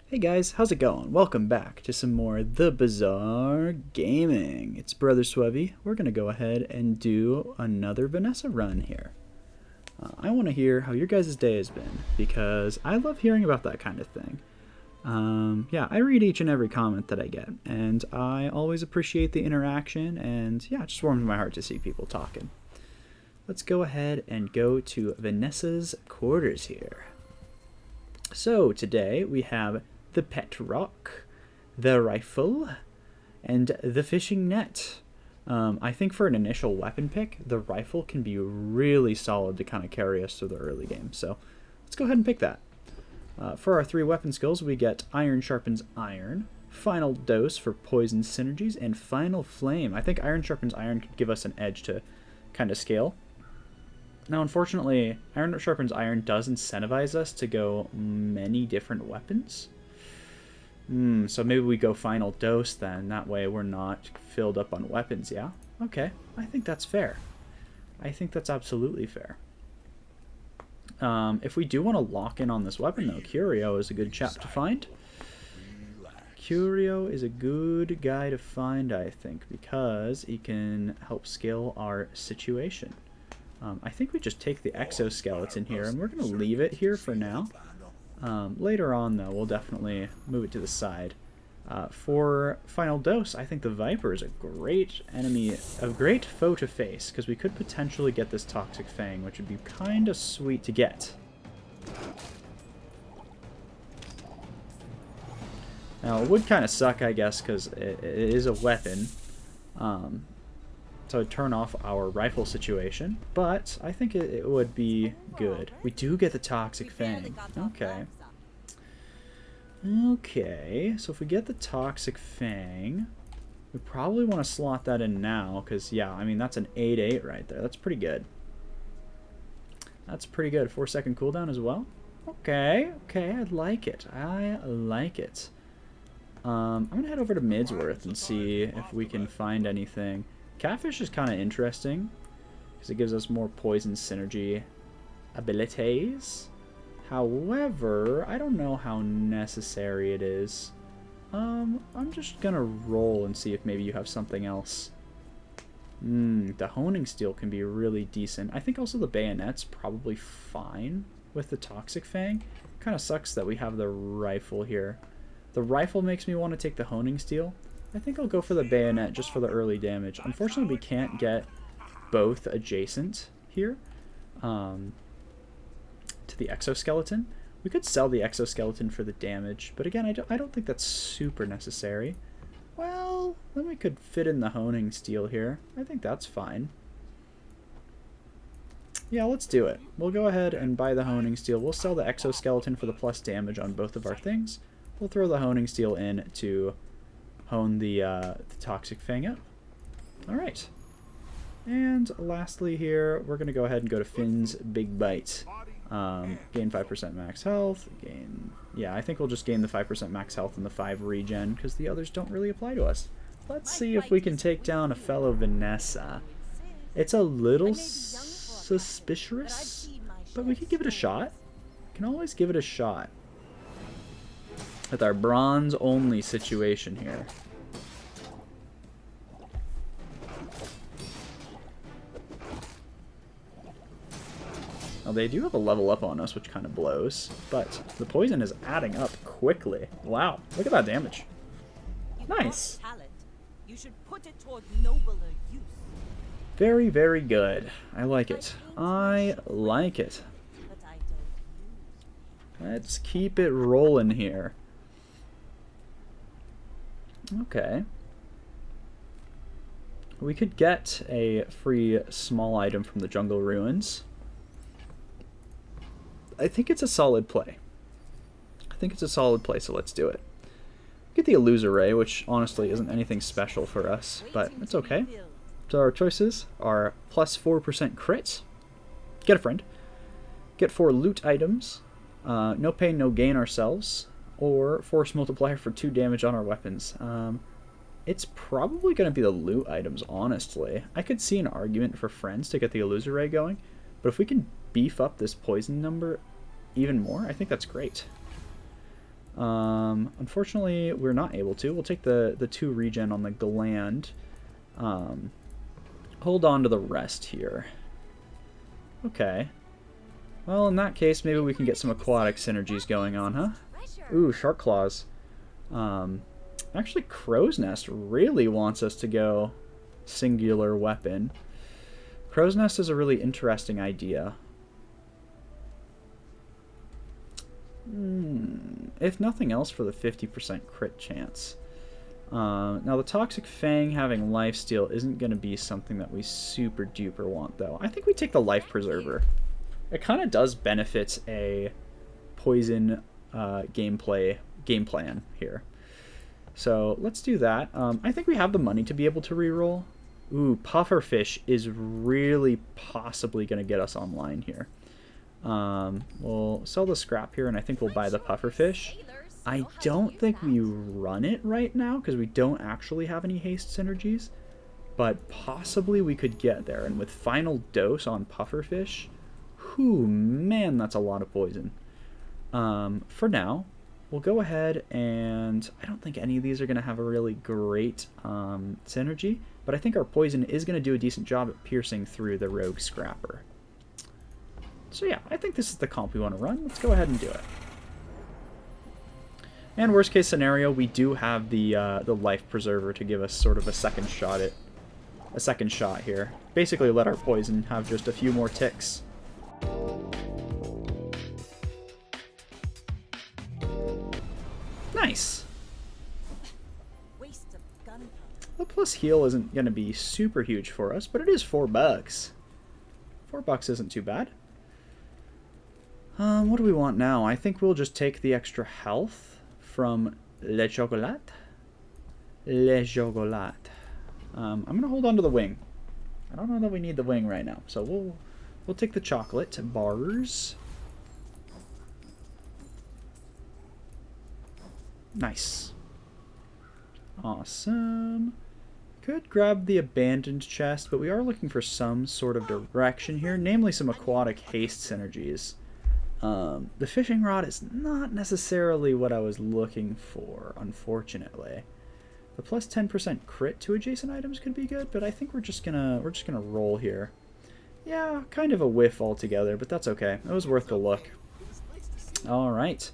Hey guys, how's it going? Welcome back to some more The Bazaar Gaming. It's Brother Swevy. We're going to go ahead and do another Vanessa run here. I want to hear how your guys' day has been, because I love hearing about that kind of thing. Yeah, I read each and every comment that I get, and I always appreciate the interaction, and yeah, it just warms my heart to see people talking. Let's go ahead and go to Vanessa's quarters here. So today we have the pet rock, the rifle, and the fishing net. I think for an initial weapon pick, the rifle can be really solid to kind of carry us through the early game. So let's go ahead and pick that. For our 3 weapon skills, we get Iron Sharpens Iron, Final Dose for Poison Synergies, and Final Flame. I think Iron Sharpens Iron could give us an edge to kind of scale. Now, unfortunately, Iron Sharpens Iron does incentivize us to go many different weapons. So maybe we go Final Dose then. That way we're not filled up on weapons, yeah? Okay, I think that's fair. I think that's absolutely fair. If we do want to lock in on this weapon, though, Curio is a good chap to find. Curio is a good guy to find, I think, because he can help scale our situation. I think we just take the exoskeleton here, and we're going to leave it here for now. Later on, though, we'll definitely move it to the side. For Final Dose, I think the Viper is a great enemy, a great foe to face, because we could potentially get this Toxic Fang, which would be kind of sweet to get. Now, it would kind of suck, I guess, because it is a weapon. So I'd turn off our rifle situation, but I think it would be good. We do get the Toxic Fang. Okay. Okay, so if we get the Toxic Fang, we probably want to slot that in now, because, yeah, I mean, that's an 8-8 right there. That's pretty good. That's pretty good. 4-second cooldown as well. Okay, okay, I like it. I like it. I'm going to head over to Midsworth and see if we can find anything. Catfish is kind of interesting because it gives us more poison synergy abilities. However, I don't know how necessary it is. I'm just gonna roll and see if maybe you have something else. The honing steel can be really decent. I think also the bayonet's probably fine with the Toxic Fang. Kind of sucks that we have the rifle here. The rifle makes me want to take the honing steel. I think I'll go for the bayonet just for the early damage. Unfortunately, we can't get both adjacent here to the exoskeleton. We could sell the exoskeleton for the damage, but again, I don't think that's super necessary. Well, then we could fit in the honing steel here. I think that's fine. Yeah, let's do it. We'll go ahead and buy the honing steel. We'll sell the exoskeleton for the plus damage on both of our things. We'll throw the honing steel in to hone the Toxic Fang up. Alright. And lastly here, we're going to go ahead and go to Finn's Big Bite. Gain 5% max health. Yeah, I think we'll just gain the 5% max health and the 5 regen, because the others don't really apply to us. Let's see if we can take down a fellow Vanessa. It's a little suspicious, but we could give it a shot. We can always give it a shot. With our bronze-only situation here. Now, they do have a level up on us, which kind of blows, but the poison is adding up quickly. Wow, look at that damage. Nice. Very, very good. I like it. I like it. Let's keep it rolling here. Okay. We could get a free small item from the Jungle Ruins. I think it's a solid play. So let's do it. Get the Illusoray, which honestly isn't anything special for us, but it's okay. So our choices are plus 4% crit, get a friend, get 4 loot items, no pain, no gain ourselves, or force multiplier for 2 damage on our weapons. It's probably going to be the loot items, honestly. I could see an argument for friends to get the Illusoray going, but if we can beef up this poison number even more, I think that's great. Unfortunately, we're not able to. We'll take the 2 regen on the gland. Hold on to the rest here. Okay. Well, in that case, maybe we can get some aquatic synergies going on, huh? Ooh, shark claws. Actually, Crow's Nest really wants us to go singular weapon. Crow's Nest is a really interesting idea. If nothing else, for the 50% crit chance. Now, the Toxic Fang having lifesteal isn't going to be something that we super duper want, though. I think we take the Life Preserver. It kind of does benefit a poison game plan here. So let's do that. I think we have the money to be able to reroll. Ooh, Pufferfish is really possibly going to get us online here. We'll sell the scrap here, and I think we'll buy the Pufferfish. I don't think we run it right now because we don't actually have any haste synergies, but possibly we could get there. And with Final Dose on Pufferfish, whew, man, that's a lot of poison. For now, we'll go ahead and I don't think any of these are going to have a really great synergy, but I think our poison is going to do a decent job at piercing through the Rogue Scrapper. So yeah, I think this is the comp we want to run. Let's go ahead and do it. And worst case scenario, we do have the Life Preserver to give us sort of a second shot here. Basically, let our poison have just a few more ticks. Nice. The plus heal isn't going to be super huge for us, but it is $4. $4 isn't too bad. What do we want now? I think we'll just take the extra health from Le Chocolat. Le Chocolat. I'm going to hold on to the wing. I don't know that we need the wing right now, so we'll take the chocolate bars. Nice. Awesome. Could grab the abandoned chest, but we are looking for some sort of direction here, namely some aquatic haste synergies. The fishing rod is not necessarily what I was looking for, unfortunately. The plus 10% crit to adjacent items could be good, but I think we're just gonna roll here. Yeah, kind of a whiff altogether, but that's okay. It was worth the look. All right.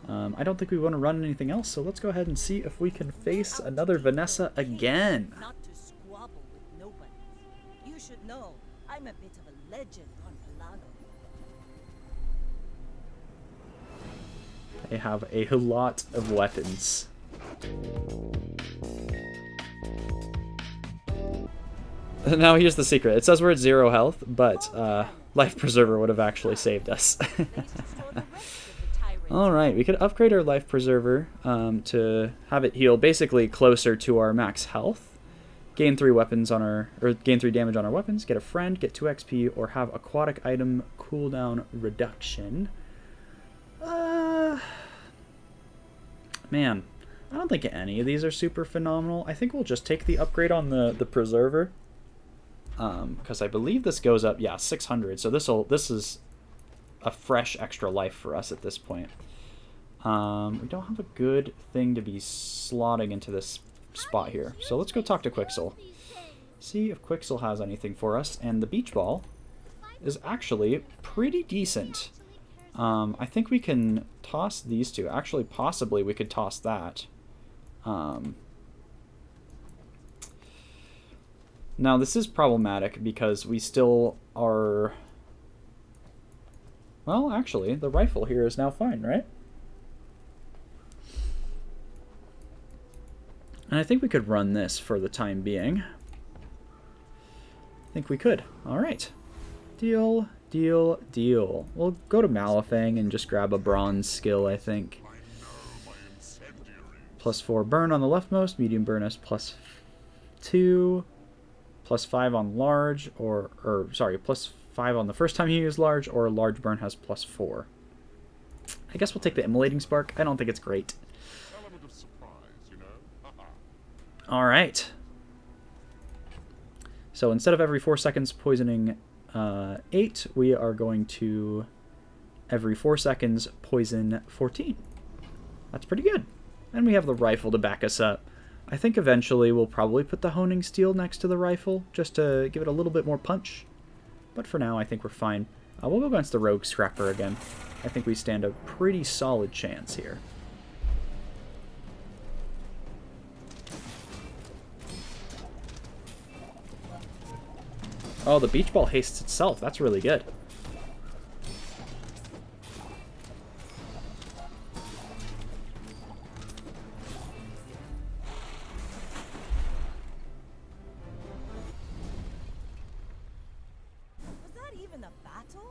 I don't think we want to run anything else, so let's go ahead and see if we can face another Vanessa again. Not to squabble with nobody. You should know, I'm a bit of a legend on Pelago. They have a lot of weapons. Now here's the secret. It says we're at 0 health, but Life Preserver would have actually saved us. Alright, we could upgrade our Life Preserver to have it heal basically closer to our max health. Gain 3 weapons on our, or gain 3 damage on our weapons, get a friend, get 2 XP, or have aquatic item cooldown reduction. Man, I don't think any of these are super phenomenal. I think we'll just take the upgrade on the Preserver. Because I believe this goes up, yeah, 600. So this is a fresh extra life for us at this point. We don't have a good thing to be slotting into this spot here. So let's go talk to Quixel. See if Quixel has anything for us. And the beach ball is actually pretty decent. I think we can toss these two. Actually, possibly we could toss that. Now, this is problematic because we still are... Well, actually, the rifle here is now fine, right? And I think we could run this for the time being. I think we could. All right. Deal, deal, deal. We'll go to Malifang and just grab a bronze skill, I think. +4 burn on the leftmost. Medium burn is +2. +5 on large, or sorry, +5 on the first time you use large, or large burn has +4. I guess we'll take the Immolating Spark. I don't think it's great. Alright. So instead of every 4 seconds poisoning 8, we are going to every 4 seconds poison 14. That's pretty good. And we have the rifle to back us up. I think eventually we'll probably put the honing steel next to the rifle, just to give it a little bit more punch. But for now, I think we're fine. We'll go against the rogue scrapper again. I think we stand a pretty solid chance here. Oh, the beach ball hastes itself. That's really good.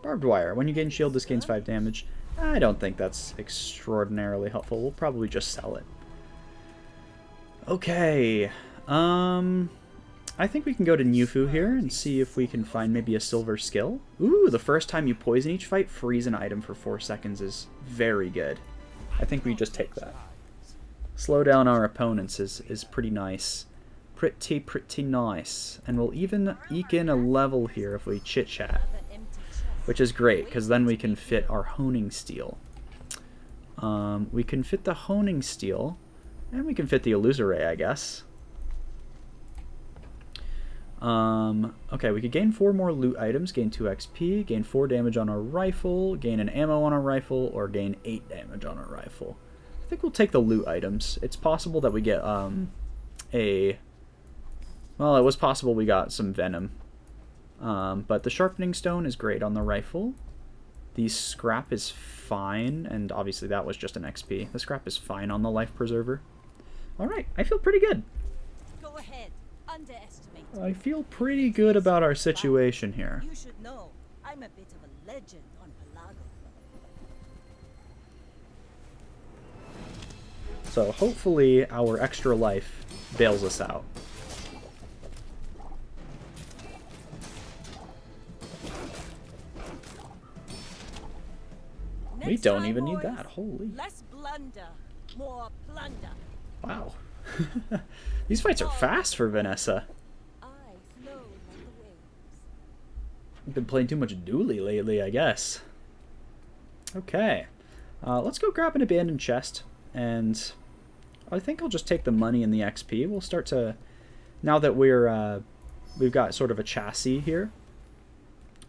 Barbed wire. When you gain shield, this gains 5 damage. I don't think that's extraordinarily helpful. We'll probably just sell it. Okay. I think we can go to Newfu here and see if we can find maybe a silver skill. Ooh, the first time you poison each fight, freeze an item for 4 seconds is very good. I think we just take that. Slow down our opponents is pretty nice. Pretty nice. And we'll even eke in a level here if we chit-chat. Which is great, because then we can fit our honing steel. We can fit the honing steel, and we can fit the illusory, I guess. Okay, we could gain 4 more loot items, gain 2 XP, gain 4 damage on our rifle, gain an ammo on our rifle, or gain 8 damage on our rifle. I think we'll take the loot items. It's possible that we get, well, it was possible we got some venom. But the sharpening stone is great on the rifle. The scrap is fine, and obviously that was just an XP. The scrap is fine on the life preserver. Alright, I feel pretty good. Go ahead. Underestimate. I feel pretty good about our situation here. You should know, I'm a bit of a legend on Pelago. So hopefully our extra life bails us out. We don't even need that. Holy. Less blunder, more plunder. Wow. These fights are fast for Vanessa. I flow like the waves. I've been playing too much Dooley lately, I guess. Okay. Let's go grab an abandoned chest. And I think I'll just take the money and the XP. We'll start to... Now that we've got sort of a chassis here,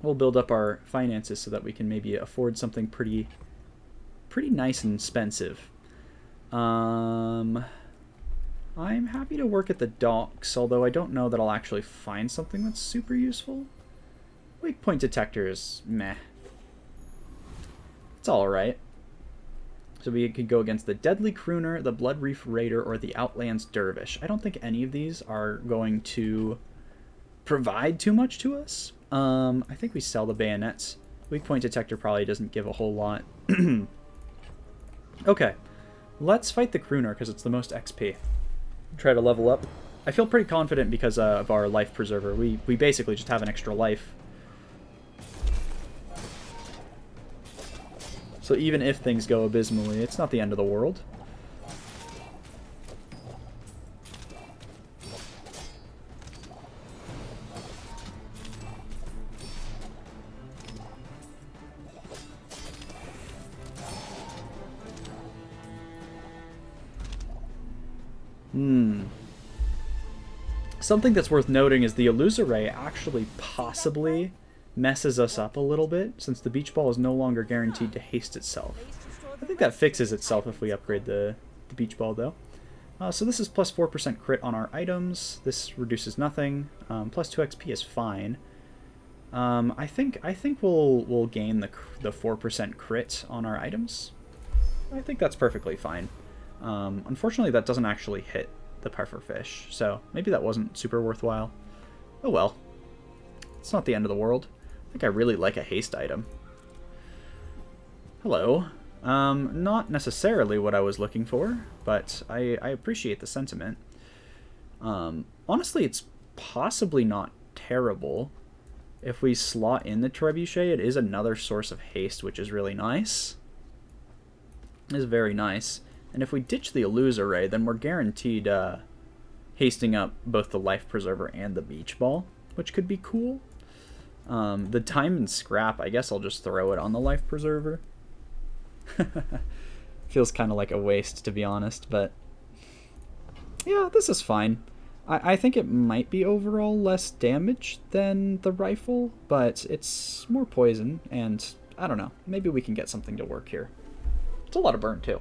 we'll build up our finances so that we can maybe afford something pretty nice and expensive. I'm happy to work at the docks, although I don't know that I'll actually find something that's super useful. Weak point detector is meh. It's alright. So we could go against the Deadly Crooner, the Blood Reef Raider, or the Outlands Dervish. I don't think any of these are going to provide too much to us. I think we sell the bayonets. Weak point detector probably doesn't give a whole lot. Okay, let's fight the Crooner because it's the most XP. Try to level up. I feel pretty confident because of our life preserver. We basically just have an extra life. So even if things go abysmally, it's not the end of the world. Something that's worth noting is the illusory actually possibly messes us up a little bit, since the beach ball is no longer guaranteed to haste itself. I think that fixes itself if we upgrade the beach ball, though. So this is plus 4% crit on our items. This reduces nothing. Plus 2 XP is fine. I think we'll gain the 4% crit on our items. I think that's perfectly fine. Unfortunately, that doesn't actually hit the pufferfish, so maybe that wasn't super worthwhile. Oh well. It's not the end of the world. I think I really like a haste item. Hello. Not necessarily what I was looking for, but I appreciate the sentiment. Honestly, it's possibly not terrible. If we slot in the trebuchet, it is another source of haste, which is really nice. It is very nice. And if we ditch the illusory, then we're guaranteed hasting up both the life preserver and the beach ball, which could be cool. The diamond scrap, I guess I'll just throw it on the life preserver. Feels kind of like a waste, to be honest, but yeah, this is fine. I think it might be overall less damage than the rifle, but it's more poison, and I don't know. Maybe we can get something to work here. It's a lot of burn, too.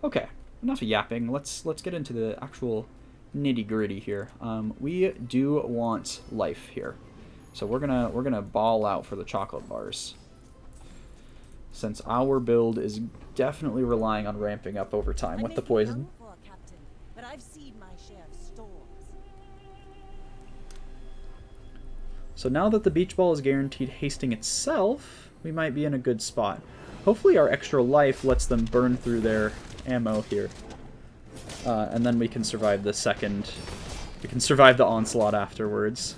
Okay, enough yapping. Let's get into the actual nitty-gritty here. We do want life here. So we're gonna ball out for the chocolate bars. Since our build is definitely relying on ramping up over time with the poison. But I've seen my share of storms. So now that the beach ball is guaranteed hasting itself, we might be in a good spot. Hopefully our extra life lets them burn through their ammo here. And then we can survive the second... We can survive the onslaught afterwards.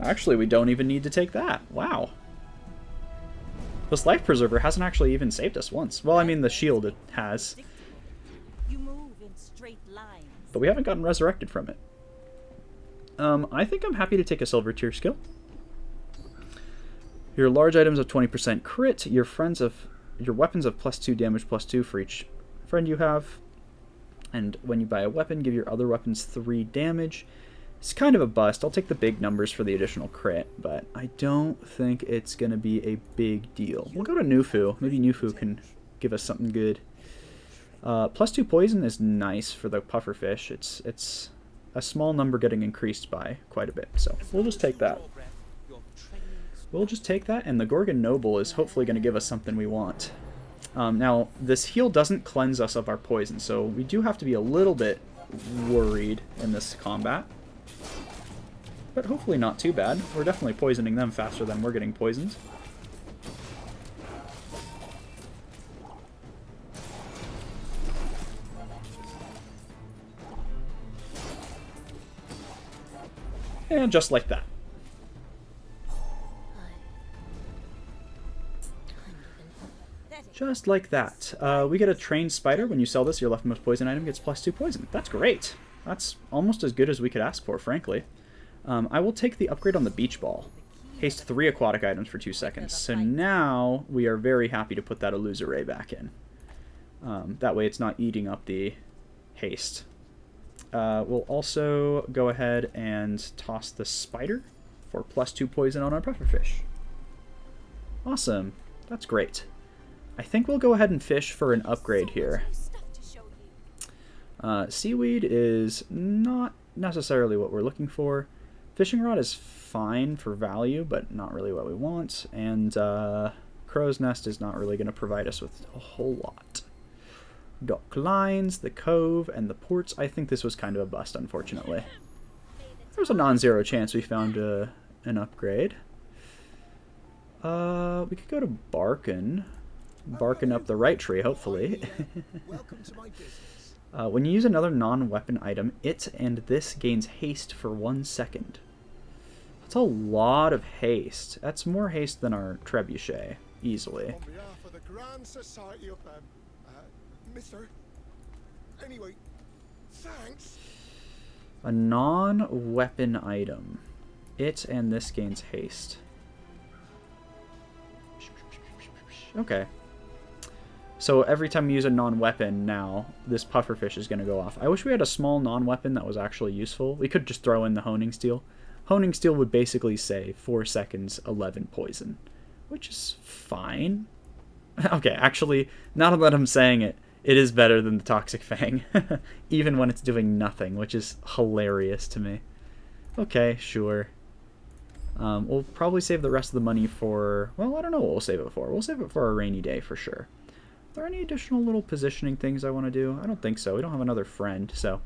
Actually, we don't even need to take that. Wow. This life preserver hasn't actually even saved us once. Well, I mean, the shield it has. You move in straight lines. But we haven't gotten resurrected from it. I think I'm happy to take a silver tier skill. Your large items of 20% crit. Your weapons of +2 damage +2 for each friend you have. And when you buy a weapon, give your other weapons 3 damage. It's kind of a bust. I'll take the big numbers for the additional crit, but I don't think it's going to be a big deal. We'll go to Nufu. Maybe Nufu can give us something good. +2 poison is nice for the pufferfish. It's a small number getting increased by quite a bit, so we'll just take that. We'll just take that, and the Gorgon Noble is hopefully going to give us something we want. Now, this heal doesn't cleanse us of our poison, so we do have to be a little bit worried in this combat. But hopefully not too bad. We're definitely poisoning them faster than we're getting poisoned. And just like that. Just like that. We get a trained spider. When you sell this, your leftmost poison item gets +2 poison. That's great. That's almost as good as we could ask for, frankly. I will take the upgrade on the beach ball. Haste 3 aquatic items for 2 seconds. So now we are very happy to put that Illusoray back in. That way it's not eating up the haste. We'll also go ahead and toss the spider for +2 poison on our pufferfish. Awesome. That's great. I think we'll go ahead and fish for an upgrade here. Seaweed is not necessarily what we're looking for. Fishing rod is fine for value, but not really what we want. And crow's nest is not really going to provide us with a whole lot. Dock lines, the cove, and the ports. I think this was kind of a bust, unfortunately. There's a non-zero chance we found an upgrade. We could go to Barkin. Barking up the right tree, hopefully. When you use another non-weapon item, it and this gains haste for 1 second. That's a lot of haste. That's more haste than our trebuchet, easily. On behalf of the Grand Society of Mister. Anyway, thanks. A non-weapon item. It and this gains haste. Okay. So every time we use a non-weapon now, this pufferfish is going to go off. I wish we had a small non-weapon that was actually useful. We could just throw in the honing steel. Honing steel would basically say 4 seconds, 11 poison, which is fine. Okay, actually, now that I'm saying it, it is better than the Toxic Fang, even when it's doing nothing, which is hilarious to me. Okay, sure. We'll probably save the rest of the money for... Well, I don't know what we'll save it for. We'll save it for a rainy day for sure. Are there any additional little positioning things I want to do? I don't think so. We don't have another friend, so...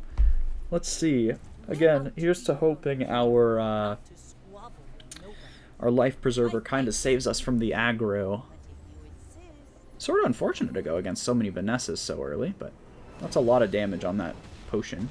Let's see. Again, here's to hoping our life preserver kind of saves us from the aggro. Sort of unfortunate to go against so many Vanessas so early, but that's a lot of damage on that potion.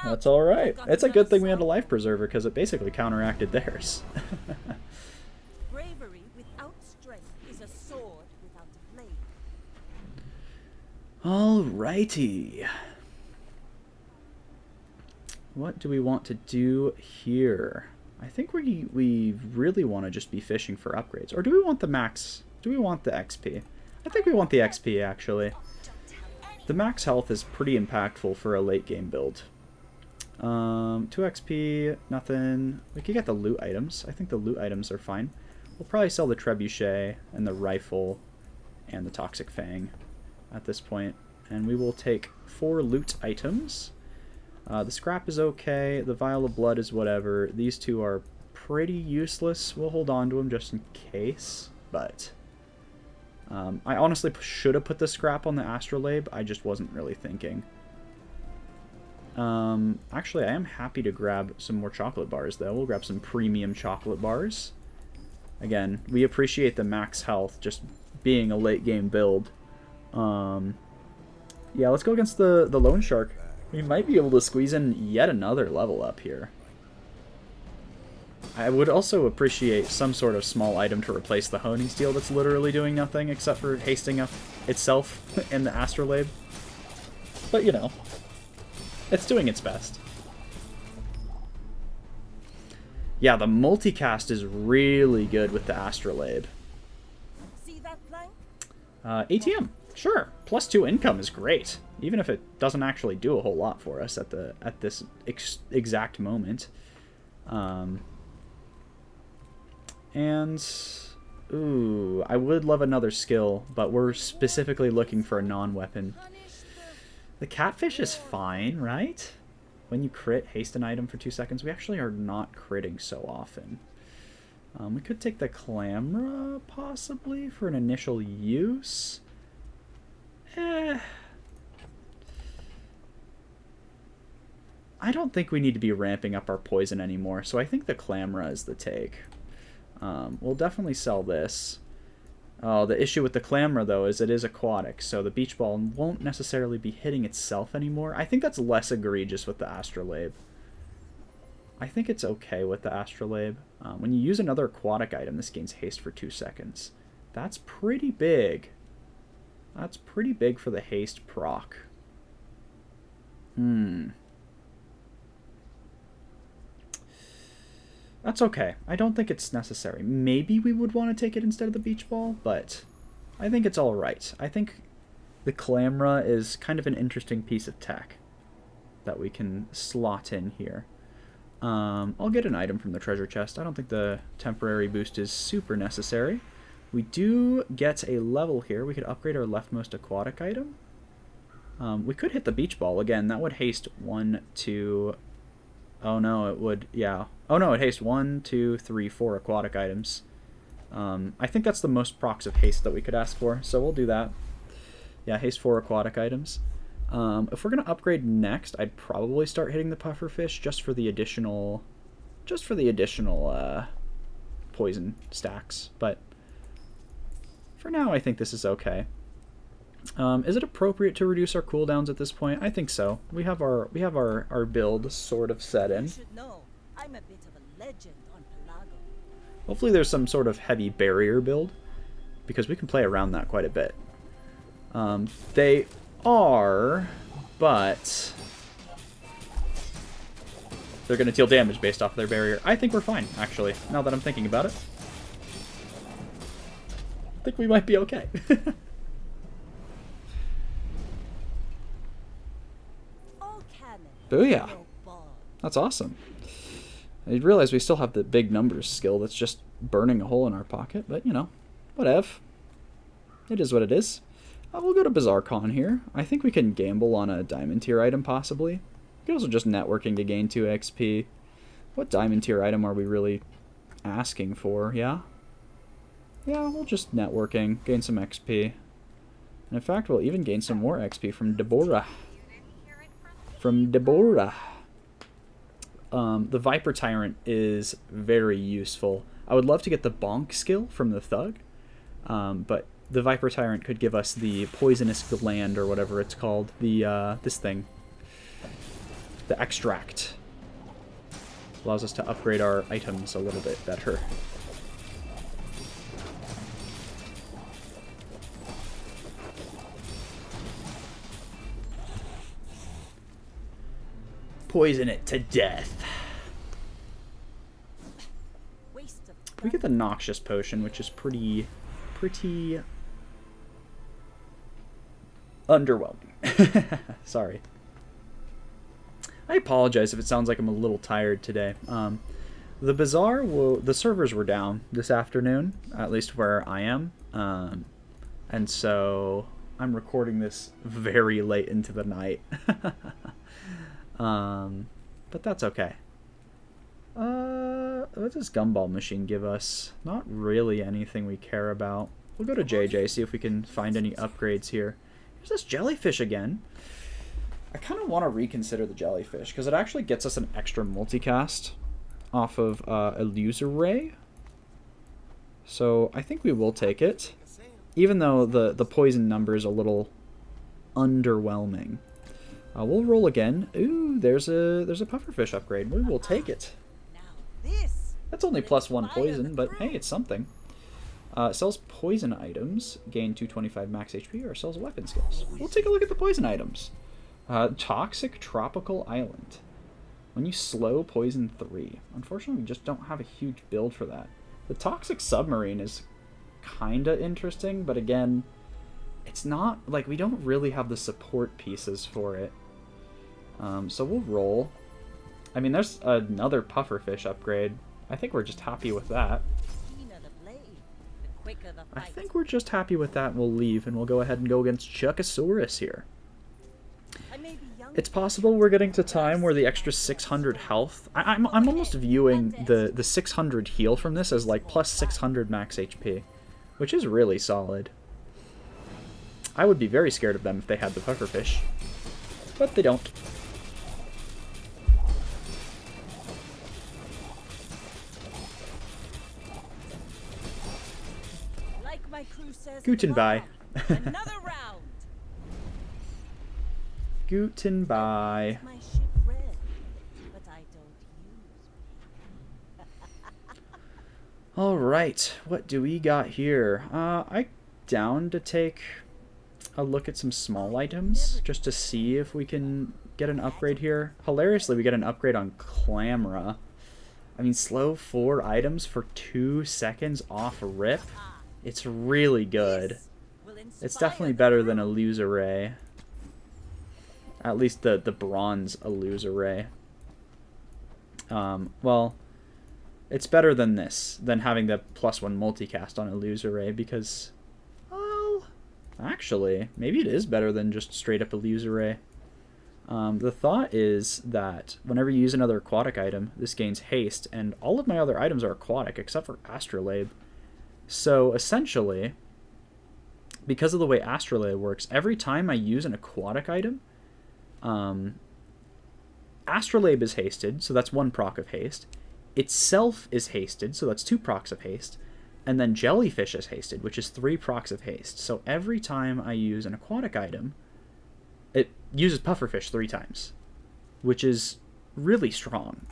That's alright. It's a good thing we had a life preserver, because it basically counteracted theirs. Bravery without strength is a sword without a blade. Alrighty. What do we want to do here? I think we really want to just be fishing for upgrades. Or do we want the max? Do we want the XP? I think we want the XP, actually. The max health is pretty impactful for a late game build. 2 XP, nothing. We could get the loot items. I think the loot items are fine. We'll probably sell the trebuchet and the rifle and the toxic fang at this point. And we will take 4 loot items. The scrap is okay. The vial of blood is whatever. These 2 are pretty useless. We'll hold on to them just in case. But I honestly should have put the scrap on the astrolabe. I just wasn't really thinking. Actually, I am happy to grab some more chocolate bars, though. We'll grab some premium chocolate bars. Again, we appreciate the max health, just being a late game build. Yeah, let's go against the loan shark. We might be able to squeeze in yet another level up here. I would also appreciate some sort of small item to replace the honing steel that's literally doing nothing except for hasting up itself in the astrolabe. But, you know, it's doing its best. Yeah, the multicast is really good with the astrolabe. See that plank? ATM, sure. +2 income is great, even if it doesn't actually do a whole lot for us at this exact moment. And ooh, I would love another skill, but we're specifically looking for a non-weapon. The catfish is fine, right? When you crit, haste an item for 2 seconds. We actually are not critting so often. We could take the clamra, possibly, for an initial use. I don't think we need to be ramping up our poison anymore, so I think the clamra is the take. We'll definitely sell this. The issue with the clamra, though, is it is aquatic, so the beach ball won't necessarily be hitting itself anymore. I think that's less egregious with the astrolabe. I think it's okay with the astrolabe. When you use another aquatic item, this gains haste for 2 seconds. That's pretty big. That's pretty big for the haste proc. That's okay. I don't think it's necessary. Maybe we would want to take it instead of the beach ball, but I think it's alright. I think the clamra is kind of an interesting piece of tech that we can slot in here. I'll get an item from the treasure chest. I don't think the temporary boost is super necessary. We do get a level here. We could upgrade our leftmost aquatic item. We could hit the beach ball again. That would haste 1, 2... Oh no, it would, yeah. Oh no, it hastes 1, 2, 3, 4 aquatic items. I think that's the most procs of haste that we could ask for, so we'll do that. Yeah, haste 4 aquatic items. If we're gonna upgrade next, I'd probably start hitting the pufferfish just for the additional, poison stacks. But for now, I think this is okay. Is it appropriate to reduce our cooldowns at this point? I think so. We have our build sort of set in. You should know, I'm a bit of a legend on Pelago. Hopefully there's some sort of heavy barrier build, because we can play around that quite a bit. They are, but they're going to deal damage based off their barrier. I think we're fine, actually, now that I'm thinking about it. I think we might be okay. Booyah! That's awesome. I realize we still have the big numbers skill that's just burning a hole in our pocket, but, you know, whatever. It is what it is. We'll go to Bazaar Con here. I think we can gamble on a diamond tier item, possibly. We could also just networking to gain 2 XP. What diamond tier item are we really asking for, yeah? Yeah, we'll just networking, gain some XP. And in fact, we'll even gain some more XP from Deborah. The Viper Tyrant is very useful. I would love to get the Bonk skill from the Thug, but the Viper Tyrant could give us the Poisonous Gland, or whatever it's called, the this thing. The Extract. Allows us to upgrade our items a little bit better. poison it to death. Waste of We get the noxious potion, which is pretty underwhelming. Sorry. I apologize if it sounds like I'm a little tired today. The Bazaar, the servers were down this afternoon, at least where I am. And so I'm recording this very late into the night. But that's okay. What does Gumball Machine give us? Not really anything we care about. We'll go to JJ, see if we can find any upgrades here. Here's this jellyfish again. I kind of want to reconsider the jellyfish, because it actually gets us an extra multicast off of Illusoray. So I think we will take it, even though the poison number is a little underwhelming. We'll roll again. Ooh, there's a pufferfish upgrade. We will take it. now this. That's only +1 poison, but hey, it's something. Sells poison items, gain 225 max HP, or sells weapon skills. We'll take a look at the poison items. Toxic Tropical Island. When you slow, poison 3. Unfortunately, we just don't have a huge build for that. The Toxic Submarine is kinda interesting, but again, it's not, like, we don't really have the support pieces for it. So we'll roll. I mean, there's another pufferfish upgrade. I think we're just happy with that. I think we're just happy with that, and we'll leave, and we'll go ahead and go against Chuckosaurus here. It's possible we're getting to time where the extra 600 health... I'm almost viewing the 600 heal from this as like plus 600 max HP, which is really solid. I would be very scared of them if they had the pufferfish, but they don't. Like my crew says, Guten Bye. another round. Guten Bye. My ship red, but I don't use. Alright, what do we got here? I down to take a look at some small items, just to see if we can get an upgrade here. Hilariously, we get an upgrade on Clamra. I mean, slow 4 items for 2 seconds off rip. It's really good. It's definitely better than Illusoray. At least the bronze Illusoray. Well, it's better than this, than having the +1 multicast on Illusoray, because, well, actually, maybe it is better than just straight up Illusoray. The thought is that whenever you use another aquatic item, this gains haste, and all of my other items are aquatic except for Astrolabe. So essentially, because of the way Astrolabe works, every time I use an aquatic item, Astrolabe is hasted, so that's 1 proc of haste. Itself is hasted, so that's 2 procs of haste. And then Jellyfish is hasted, which is 3 procs of haste. So every time I use an aquatic item, it uses Pufferfish 3 times, which is really strong.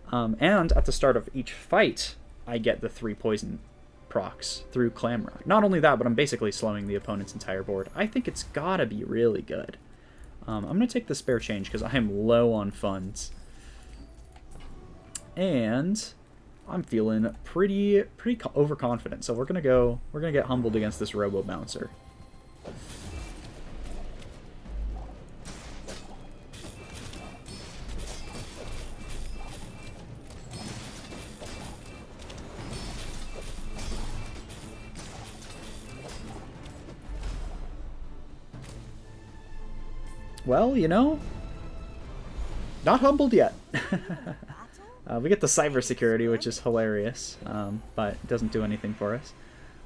And at the start of each fight, I get the 3 poison procs through Clamra. Not only that, but I'm basically slowing the opponent's entire board. I think it's gotta be really good. I'm going to take the spare change because I am low on funds. And I'm feeling pretty overconfident. So we're going to get humbled against this Robo Bouncer. Well, you know, not humbled yet. We get the cybersecurity, which is hilarious, but it doesn't do anything for us.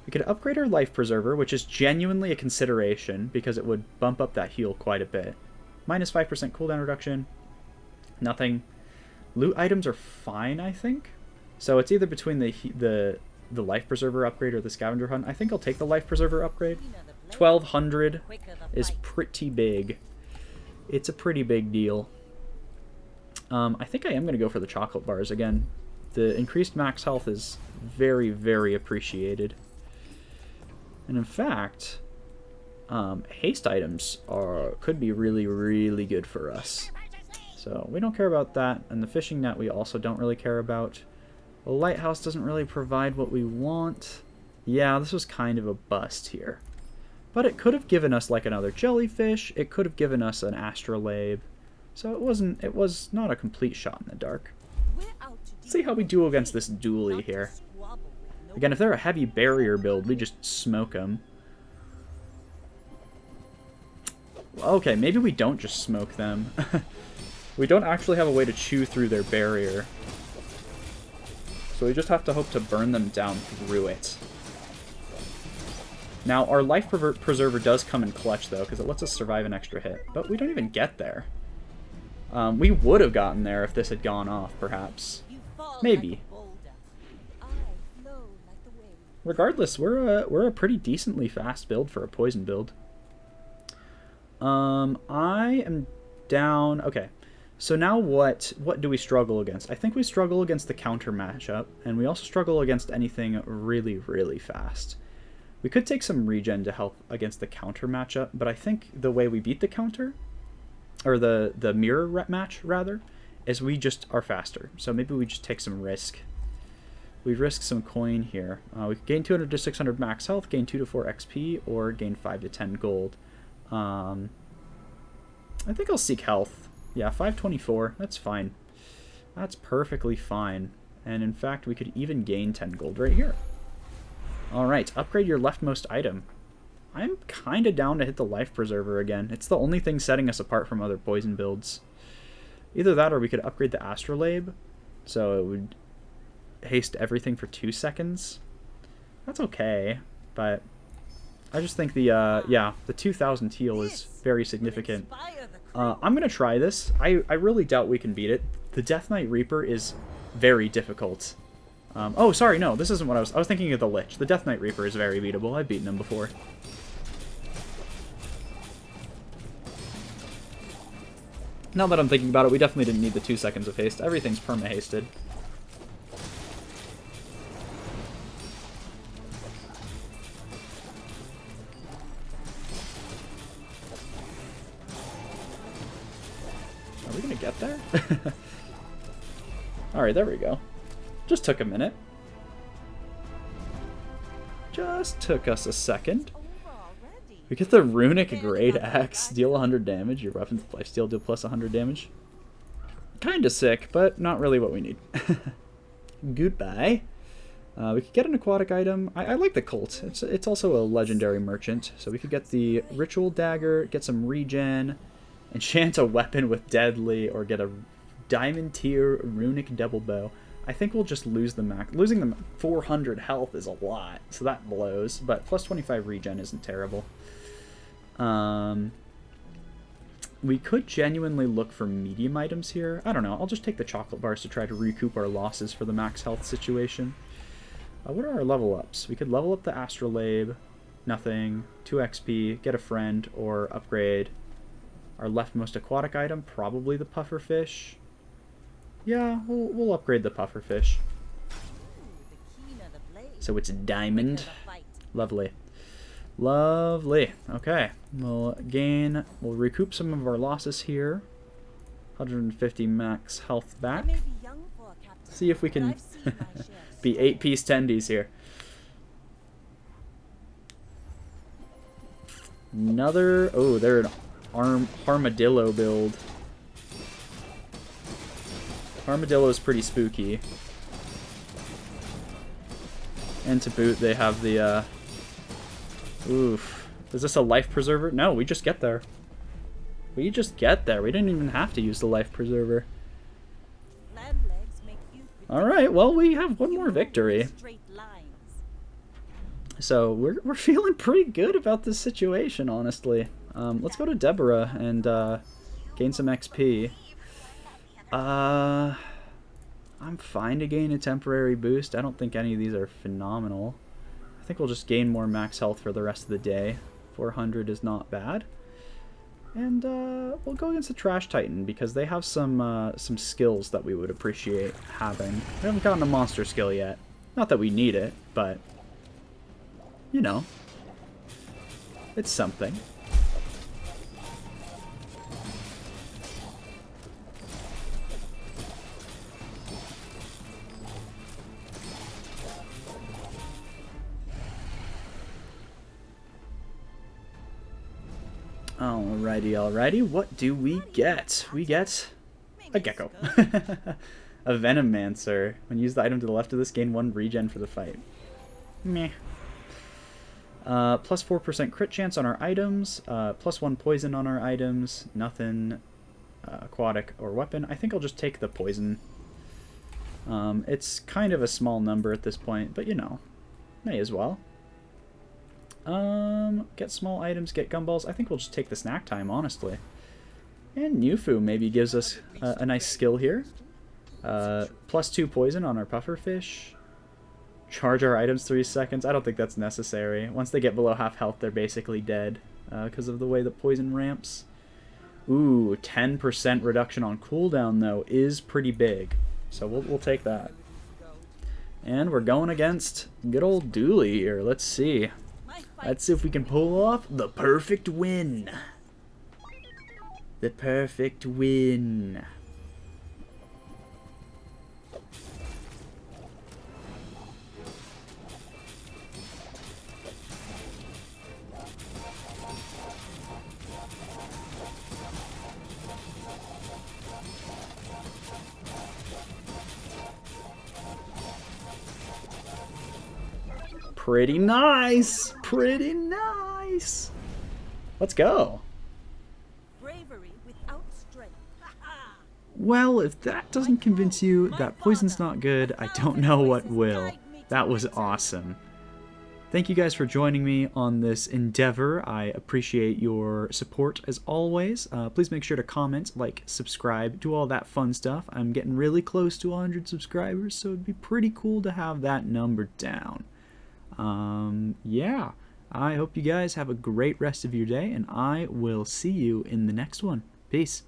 We could upgrade our life preserver, which is genuinely a consideration because it would bump up that heal quite a bit. Minus 5% cooldown reduction. Nothing. Loot items are fine, I think. So it's either between the life preserver upgrade or the scavenger hunt. I think I'll take the life preserver upgrade. 1200 is pretty big. It's a pretty big deal. I think I am going to go for the chocolate bars again. The increased max health is very, very appreciated. And in fact, haste items could be really, really good for us. So we don't care about that. And the fishing net we also don't really care about. The lighthouse doesn't really provide what we want. Yeah, this was kind of a bust here. But it could have given us like another jellyfish. It could have given us an astrolabe. So it was not a complete shot in the dark. Let's see how we do against this dually here. Again, if they're a heavy barrier build, we just smoke them. Okay, maybe we don't just smoke them. We don't actually have a way to chew through their barrier. So we just have to hope to burn them down through it. Now, our life preserver does come in clutch, though, because it lets us survive an extra hit. But we don't even get there. We would have gotten there if this had gone off, perhaps. Maybe. Regardless, we're a pretty decently fast build for a poison build. I am down... Okay, so now what do we struggle against? I think we struggle against the counter matchup, and we also struggle against anything really, really fast. We could take some regen to help against the counter matchup, but I think the way we beat the counter, or the mirror match, rather, is we just are faster. So maybe we just take some risk. We risk some coin here. We could gain 200 to 600 max health, gain 2 to 4 XP, or gain 5 to 10 gold. I think I'll seek health. Yeah, 524. That's fine. That's perfectly fine. And in fact, we could even gain 10 gold right here. Alright, upgrade your leftmost item. I'm kind of down to hit the life preserver again. It's the only thing setting us apart from other poison builds. Either that or we could upgrade the astrolabe, so it would haste everything for 2 seconds. That's okay, but I just think the 2000 heal is very significant. I'm going to try this. I really doubt we can beat it. The Death Knight Reaper is very difficult. Oh, sorry, no, this isn't what I was thinking of the Lich. The Death Knight Reaper is very beatable. I've beaten him before. Now that I'm thinking about it, we definitely didn't need the 2 seconds of haste. Everything's perma-hasted. Are we gonna get there? Alright, there we go. Just took a minute. Just took us a second. We get the Runic Great Axe. Deal 100 damage. Your weapons of lifesteal deal plus 100 damage. Kinda sick, but not really what we need. Goodbye. We could get an aquatic item. I like the Colt. It's also a legendary merchant. So we could get the Ritual Dagger, get some regen, enchant a weapon with deadly, or get a Diamond Tier Runic Double Bow. I think we'll just lose the max. Losing the 400 health is a lot, so that blows. But plus 25 regen isn't terrible. We could genuinely look for medium items here. I don't know. I'll just take the chocolate bars to try to recoup our losses for the max health situation. What are our level ups? We could level up the astrolabe. Nothing. 2 XP. Get a friend. Or upgrade our leftmost aquatic item. Probably the pufferfish. Yeah, we'll upgrade the pufferfish. So it's diamond. Lovely. Lovely. Okay. We'll recoup some of our losses here. 150 max health back. See if we can be 8-piece tendies here. Another... Oh, they're an armadillo build. Armadillo is pretty spooky. And to boot, they have the, Oof. Is this a life preserver? No, we just get there. We just get there. We didn't even have to use the life preserver. Alright, well, we have one more victory. So, we're feeling pretty good about this situation, honestly. Let's go to Deborah and, gain some XP. I'm fine to gain a temporary boost. I don't think any of these are phenomenal. I think we'll just gain more max health for the rest of the day. 400 is not bad. And we'll go against the Trash Titan because they have some skills that we would appreciate having. We haven't gotten a monster skill yet. Not that we need it, but you know, it's something. Alrighty, alrighty. What do we get? We get a gecko. A Venomancer. When you use the item to the left of this, gain 1 regen for the fight. Meh. Plus 4% crit chance on our items. Plus 1 poison on our items. Nothing aquatic or weapon. I think I'll just take the poison. It's kind of a small number at this point, but you know, may as well. Get small items, get gumballs. I think we'll just take the snack time, honestly. And Newfu maybe gives us a nice skill here. Plus 2 poison on our pufferfish. Charge our items 3 seconds. I don't think that's necessary. Once they get below half health, they're basically dead because of the way the poison ramps. Ooh, 10% reduction on cooldown, though, is pretty big. So we'll take that. And we're going against good old Dooley here. Let's see. Let's see if we can pull off the perfect win. The perfect win. Pretty nice. Pretty nice. Let's go. Bravery without strength. Well, if that doesn't convince you that poison's not good, I don't know what will. That was awesome. Thank you guys for joining me on this endeavor. I appreciate your support as always. Please make sure to comment, like, subscribe, do all that fun stuff. I'm getting really close to 100 subscribers, so it'd be pretty cool to have that number down. Yeah, I hope you guys have a great rest of your day, and I will see you in the next one. Peace.